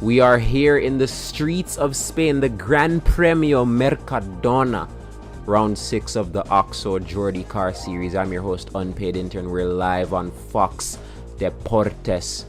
We are here in the streets of Spain, the Gran Premio Mercadona, round 6 of the OXXO JordiCar series. I'm your host, Unpaid Intern. We're live on Fox Deportes.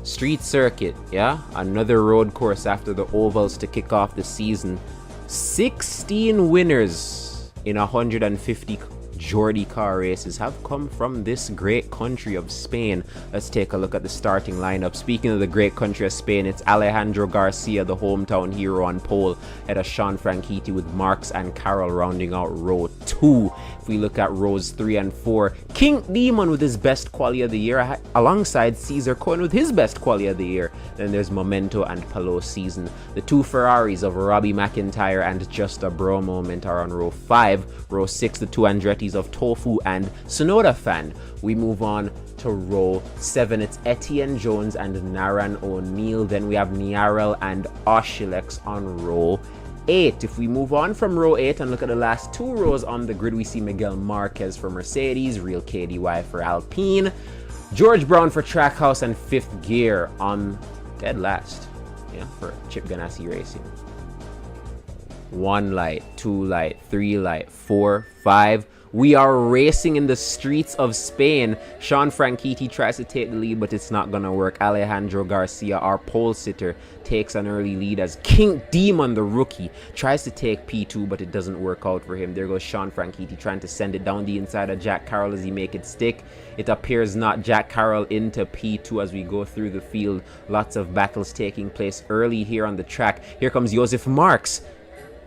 Street circuit, yeah? Another road course after the ovals to kick off the season. 16 winners in 150 JordiCar races have come from this great country of Spain. Let's take a look at the starting lineup. Speaking of the great country of Spain, it's Alejandro Garcia, the hometown hero, on pole, ahead of Sean Franchitti with Marks and Carroll rounding out row 2. If we look at rows 3 and 4, King Demon with his best quali of the year, alongside Cesar Cohen with his best quali of the year. Then there's Momento and Palou Season. The two Ferraris of Robbie McIntyre and Just a Bro Moment are on row 5. Row 6, the two Andrettis of Tofu and Sonoda Fan. We move on to row 7. It's Etienne Jones and Naran O'Neill. Then we have Niarel and Oshilex on row 8. If we move on from row 8 and look at the last 2 rows on the grid, we see Miguel Marquez for Mercedes, Real KDY for Alpine, George Brown for Trackhouse, and Fifth Gear on dead last, yeah, for Chip Ganassi Racing. 1 light, 2 light, 3 light, 4, 5. We are racing in the streets of Spain. Sean Franchitti tries to take the lead, but it's not gonna work. Alejandro Garcia, our pole sitter, takes an early lead as King Demon, the rookie, tries to take P2, but it doesn't work out for him. There goes Sean Franchitti trying to send it down the inside of Jack Carroll as he make it stick. It appears not. Jack Carroll into P2 as we go through the field. Lots of battles taking place early here on the track. Here comes Josef Marks,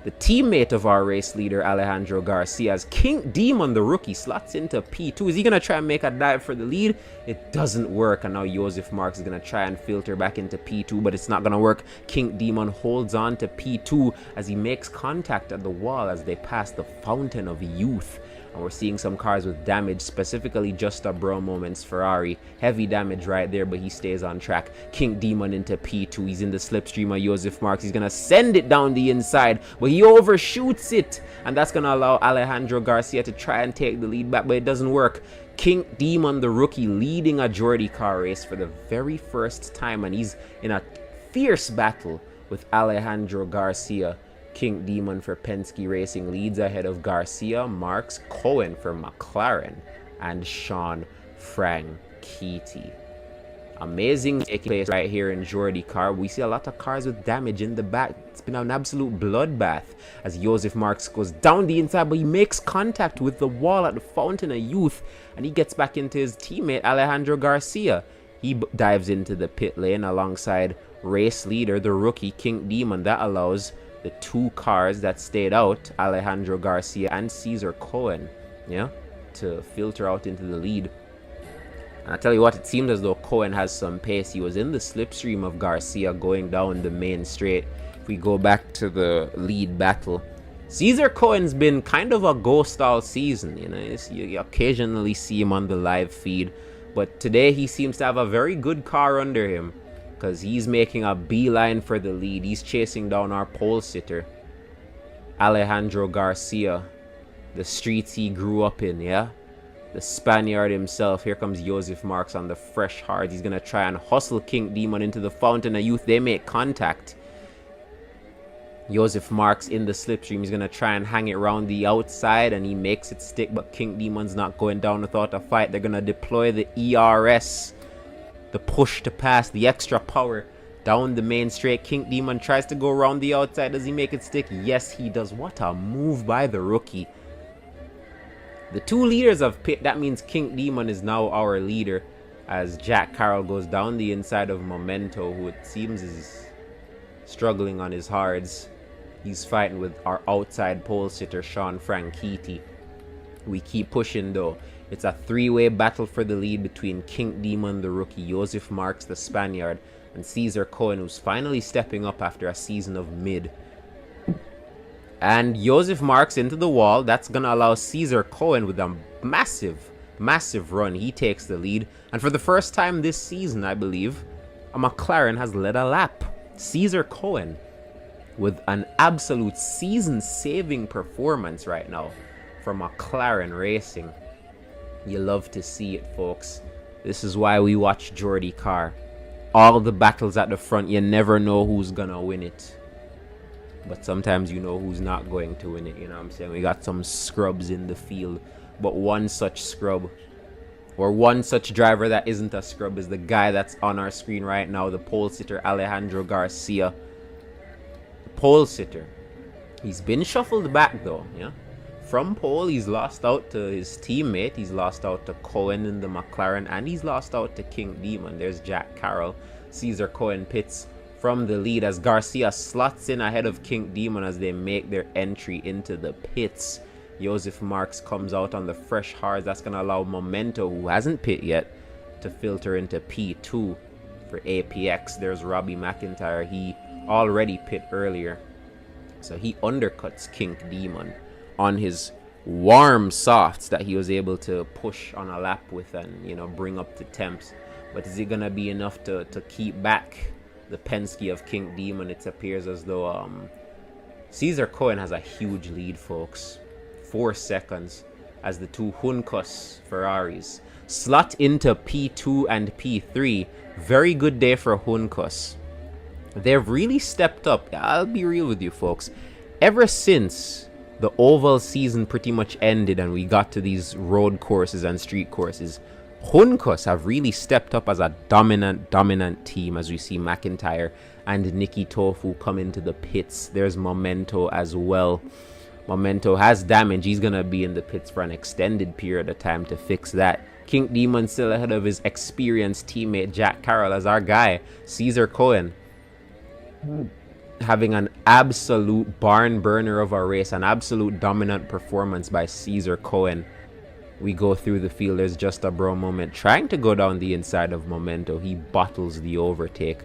the teammate of our race leader Alejandro Garcia, as King Demon, the rookie, slots into P2. Is he going to try and make a dive for the lead? It doesn't work, and now Josef Marks is going to try and filter back into P2, but it's not going to work. King Demon holds on to P2 as he makes contact at the wall as they pass the Fountain of Youth. And we're seeing some cars with damage, specifically Just a Bro Moment's Ferrari. Heavy damage right there, but he stays on track. King Demon into P2. He's in the slipstream of Josef Marks. He's going to send it down the inside, but he overshoots it. And that's going to allow Alejandro Garcia to try and take the lead back, but it doesn't work. King Demon, the rookie, leading a JordiCar race for the very first time. And he's in a fierce battle with Alejandro Garcia. King Demon for Penske Racing leads ahead of Garcia, Marks, Cohen for McLaren, and Sean Franchitti. Amazing taking place right here in JordiCar. We see a lot of cars with damage in the back. It's been an absolute bloodbath as Josef Marks goes down the inside, but he makes contact with the wall at the Fountain of Youth, and he gets back into his teammate Alejandro Garcia. He dives into the pit lane alongside race leader, the rookie King Demon. That allows the 2 cars that stayed out, Alejandro Garcia and Cesar Cohen, yeah, to filter out into the lead. And I tell you what, it seemed as though Cohen has some pace. He was in the slipstream of Garcia going down the main straight. If we go back to the lead battle, Cesar Cohen's been kind of a ghost all season. You know, you occasionally see him on the live feed, but today he seems to have a very good car under him, because he's making a beeline for the lead. He's chasing down our pole sitter, Alejandro Garcia, the streets he grew up in, yeah? The Spaniard himself. Here comes Josef Marks on the fresh hard. He's going to try and hustle King Demon into the Fountain of Youth. They make contact. Josef Marks in the slipstream. He's going to try and hang it around the outside, and he makes it stick, but King Demon's not going down without a fight. They're going to deploy the ERS. The push to pass, the extra power down the main straight. King Demon tries to go around the outside. Does he make it stick? Yes, he does. What a move by the rookie. The 2 leaders have picked. That means King Demon is now our leader as Jack Carroll goes down the inside of Momento, who it seems is struggling on his hards. He's fighting with our outside pole sitter, Sean Franchitti. We keep pushing though. It's a 3-way battle for the lead between King Demon, the rookie, Josef Marks, the Spaniard, and Cesar Cohen, who's finally stepping up after a season of mid. And Josef Marks into the wall. That's going to allow Cesar Cohen with a massive run. He takes the lead. And for the first time this season, I believe, a McLaren has led a lap. Cesar Cohen with an absolute season-saving performance right now for McLaren Racing. You love to see it, folks. This is why we watch JordiCar. all the battles at the front, you never know who's gonna win it. But sometimes you know who's not going to win it, you know what I'm saying? We got some scrubs in the field, but one such scrub, or one such driver that isn't a scrub, is the guy that's on our screen right now, the pole sitter Alejandro Garcia. The pole sitter. He's been shuffled back though, yeah? From pole, he's lost out to his teammate. He's lost out to Cohen in the McLaren, and he's lost out to King Demon. There's Jack Carroll. Cesar Cohen pits from the lead as Garcia slots in ahead of King Demon as they make their entry into the pits. Joseph Marks comes out on the fresh hards. That's going to allow Memento, who hasn't pit yet, to filter into P2 for APX. There's Robbie McIntyre. He already pit earlier, so he undercuts King Demon on his warm softs that he was able to push on a lap with and, you know, bring up the temps. But is it going to be enough to keep back the Penske of King Demon? It appears as though Cesar Cohen has a huge lead, folks. 4 seconds as the two Juncos Ferraris slot into P2 and P3. Very good day for Juncos. They've really stepped up. I'll be real with you, folks. Ever since the oval season pretty much ended and we got to these road courses and street courses, Juncos have really stepped up as a dominant team, as we see McIntyre and Nikki Tofu come into the pits. There's Memento as well. Memento has damage. He's going to be in the pits for an extended period of time to fix that. King Demon still ahead of his experienced teammate Jack Carroll, as our guy Cesar Cohen having an absolute barn burner of a race, an absolute dominant performance by Cesar Cohen. We go through the field. There's just a bro moment trying to go down the inside of Memento. He bottles the overtake.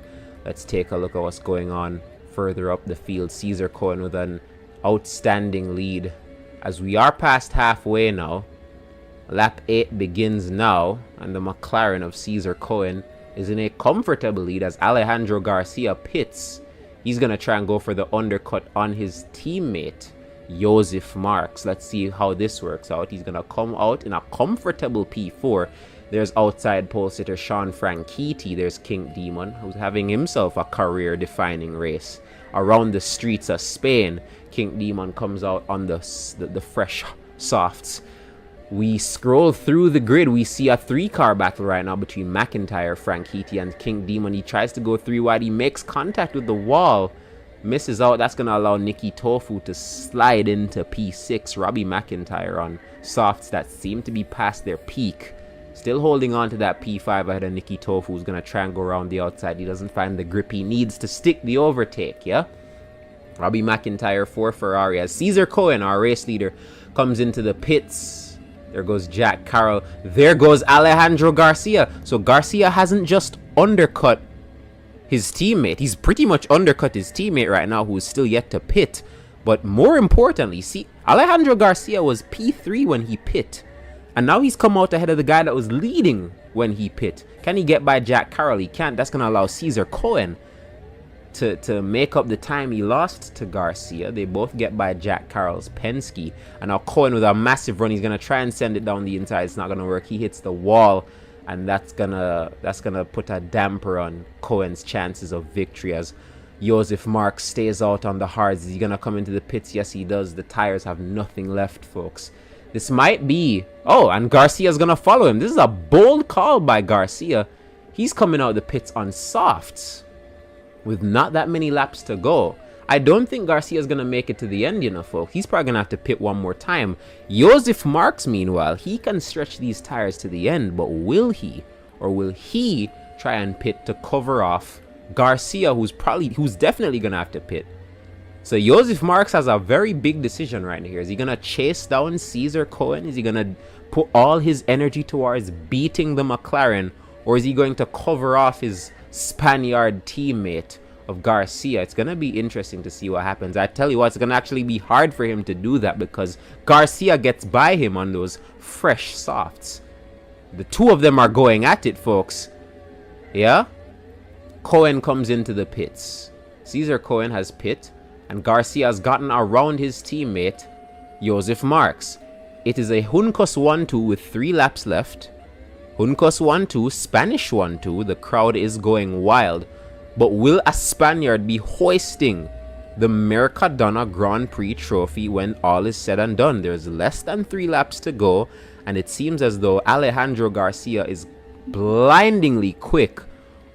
Let's take a look at what's going on further up the field. Cesar Cohen with an outstanding lead as we are past halfway now. Lap 8 begins now, and the McLaren of Cesar Cohen is in a comfortable lead as Alejandro Garcia pits. He's going to try and go for the undercut on his teammate Joseph Marks. Let's see how this works out. He's going to come out in a comfortable P4. There's outside pole sitter Sean Franchitti. There's King Demon, who's having himself a career-defining race around the streets of Spain. King Demon comes out on the fresh softs. We scroll through the grid. We see a 3-car battle right now between McIntyre, Franchitti, and King Demon. He tries to go 3 wide. He makes contact with the wall. Misses out. That's going to allow Nikki Tofu to slide into P6. Robbie McIntyre on softs that seem to be past their peak. Still holding on to that P5 ahead of Nikki Tofu, who's going to try and go around the outside. He doesn't find the grip he needs to stick the overtake, yeah? Robbie McIntyre for Ferrari as Cesar Cohen, our race leader, comes into the pits. There goes Jack Carroll. There goes Alejandro Garcia. So Garcia hasn't just undercut his teammate. He's pretty much undercut his teammate right now, who is still yet to pit. But more importantly, see, Alejandro Garcia was P3 when he pit. And now he's come out ahead of the guy that was leading when he pit. Can he get by Jack Carroll? He can't. That's going to allow Cesar Cohen to make up the time he lost to Garcia. They both get by Jack Carroll's Penske. And now Cohen with a massive run. He's going to try and send it down the inside. It's not going to work. He hits the wall. And that's gonna put a damper on Cohen's chances of victory as Joseph Marks stays out on the hards. Is he going to come into the pits? Yes, he does. The tires have nothing left, folks. This might be... Oh, and Garcia's going to follow him. This is a bold call by Garcia. He's coming out of the pits on softs with not that many laps to go. I don't think Garcia's going to make it to the end, you know, folks. He's probably going to have to pit one more time. Joseph Marks, meanwhile, he can stretch these tires to the end, but will he? Or will he try and pit to cover off Garcia, who's definitely going to have to pit? So Joseph Marks has a very big decision right here. Is he going to chase down Cesar Cohen? Is he going to put all his energy towards beating the McLaren? Or is he going to cover off his Spaniard teammate of Garcia? It's going to be interesting to see what happens. I tell you what, it's going to actually be hard for him to do that because Garcia gets by him on those fresh softs. The two of them are going at it, folks. Yeah? Cohen comes into the pits. Cesar Cohen has pit. And Garcia has gotten around his teammate, Joseph Marks. It is a Juncos 1-2 with 3 laps left. Juncos 1-2, Spanish 1-2. The crowd is going wild. But will a Spaniard be hoisting the Mercadona Grand Prix trophy when all is said and done? There's less than 3 laps to go, and it seems as though Alejandro Garcia is blindingly quick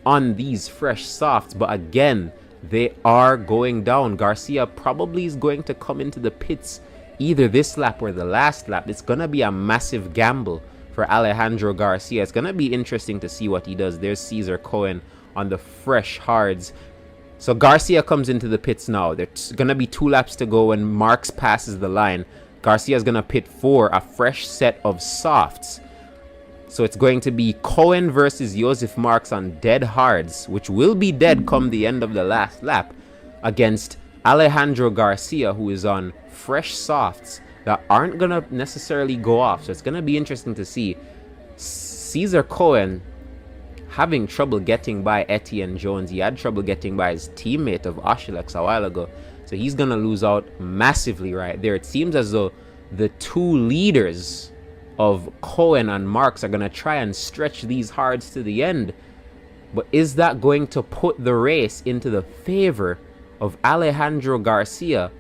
on these fresh softs. But again, they are going down. Garcia probably is going to come into the pits either this lap or the last lap. It's going to be a massive gamble for Alejandro Garcia. It's going to be interesting to see what he does. There's Cesar Cohen on the fresh hards. So Garcia comes into the pits now. There's going to be 2 laps to go when Marks passes the line. Garcia is going to pit for a fresh set of softs. So it's going to be Cohen versus Josef Marks on dead hards, which will be dead come the end of the last lap, against Alejandro Garcia, who is on fresh softs that aren't going to necessarily go off. So it's going to be interesting to see. Cesar Cohen having trouble getting by Etienne Jones. He had trouble getting by his teammate of Oshilex a while ago. So he's going to lose out massively right there. It seems as though the 2 leaders of Cohen and Marks are going to try and stretch these hards to the end. But is that going to put the race into the favor of Alejandro Garcia?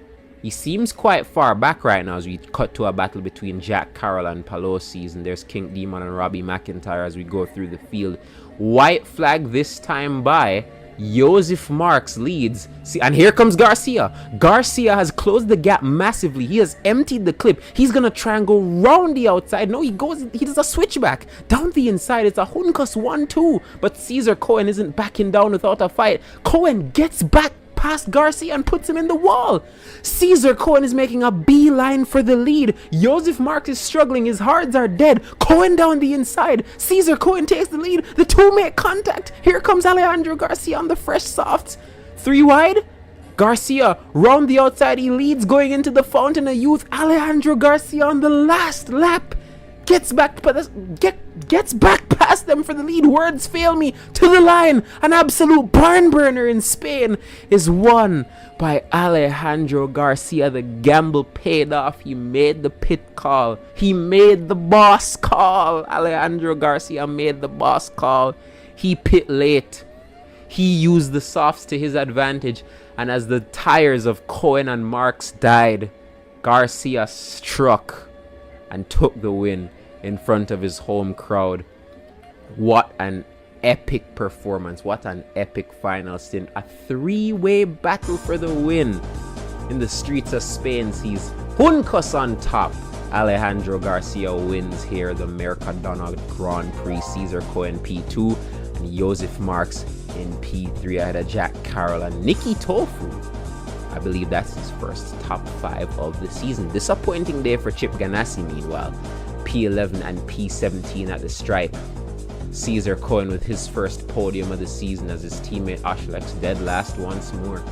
He seems quite far back right now as we cut to a battle between Jack Carroll and Pelosi's, and there's King Demon and Robbie McIntyre as we go through the field. White flag this time by Josef Marks leads. See, and here comes Garcia. Garcia has closed the gap massively. He has emptied the clip. He's gonna try and go round the outside. No, he does a switchback down the inside. It's a Juncos 1-2, but Cesar Cohen isn't backing down without a fight. Cohen gets back past Garcia and puts him in the wall. Cesar Cohen is making a beeline for the lead. Josef Marks is struggling. His hards are dead. Cohen down the inside. Cesar Cohen takes the lead. The 2 make contact. Here comes Alejandro Garcia on the fresh softs. 3 wide. Garcia round the outside. He leads going into the Fountain of Youth. Alejandro Garcia on the last lap gets back past them for the lead. Words fail me. To the line. An absolute barn burner in Spain is won by Alejandro Garcia. The gamble paid off. He made the pit call. He made the boss call. Alejandro Garcia made the boss call. He pit late. He used the softs to his advantage. And as the tires of Cohen and Marks died, Garcia struck and took the win in front of his home crowd. What an epic performance. What an epic final stint. A 3-way battle for the win in the streets of Spain sees Juncos on top. Alejandro Garcia wins here the Mercadona Grand Prix. Cesar Cohen P2 and Josef Marks in P3 ahead of Jack Carroll and Nikki Tofu. I believe that's his first top 5 of the season. Disappointing day for Chip Ganassi meanwhile. P11 and P17 at the stripe. Cesar Cohen with his first podium of the season as his teammate Oshilex dead last once more.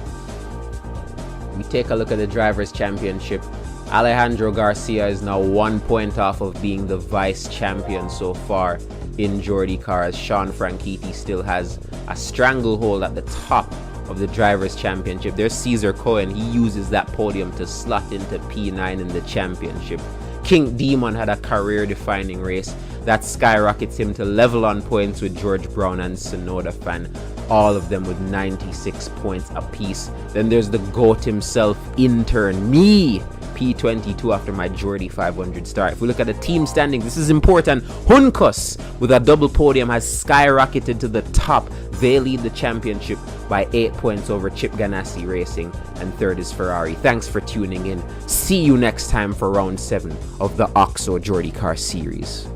We take a look at the Drivers' Championship. Alejandro Garcia is now 1 point off of being the vice champion so far in JordiCar, as Sean Franchitti still has a stranglehold at the top of the Drivers' Championship. There's Cesar Cohen. He uses that podium to slot into P9 in the championship. King Demon had a career-defining race that skyrockets him to level on points with George Brown and Sonoda Fan, all of them with 96 points apiece. Then there's the GOAT himself, intern, me, P22 after my Jordi 500 start. If we look at the team standings, this is important. Juncos with a double podium has skyrocketed to the top. They lead the championship by 8 points over Chip Ganassi Racing, and third is Ferrari. Thanks for tuning in. See you next time for round 7 of the OXXO JordiCar series.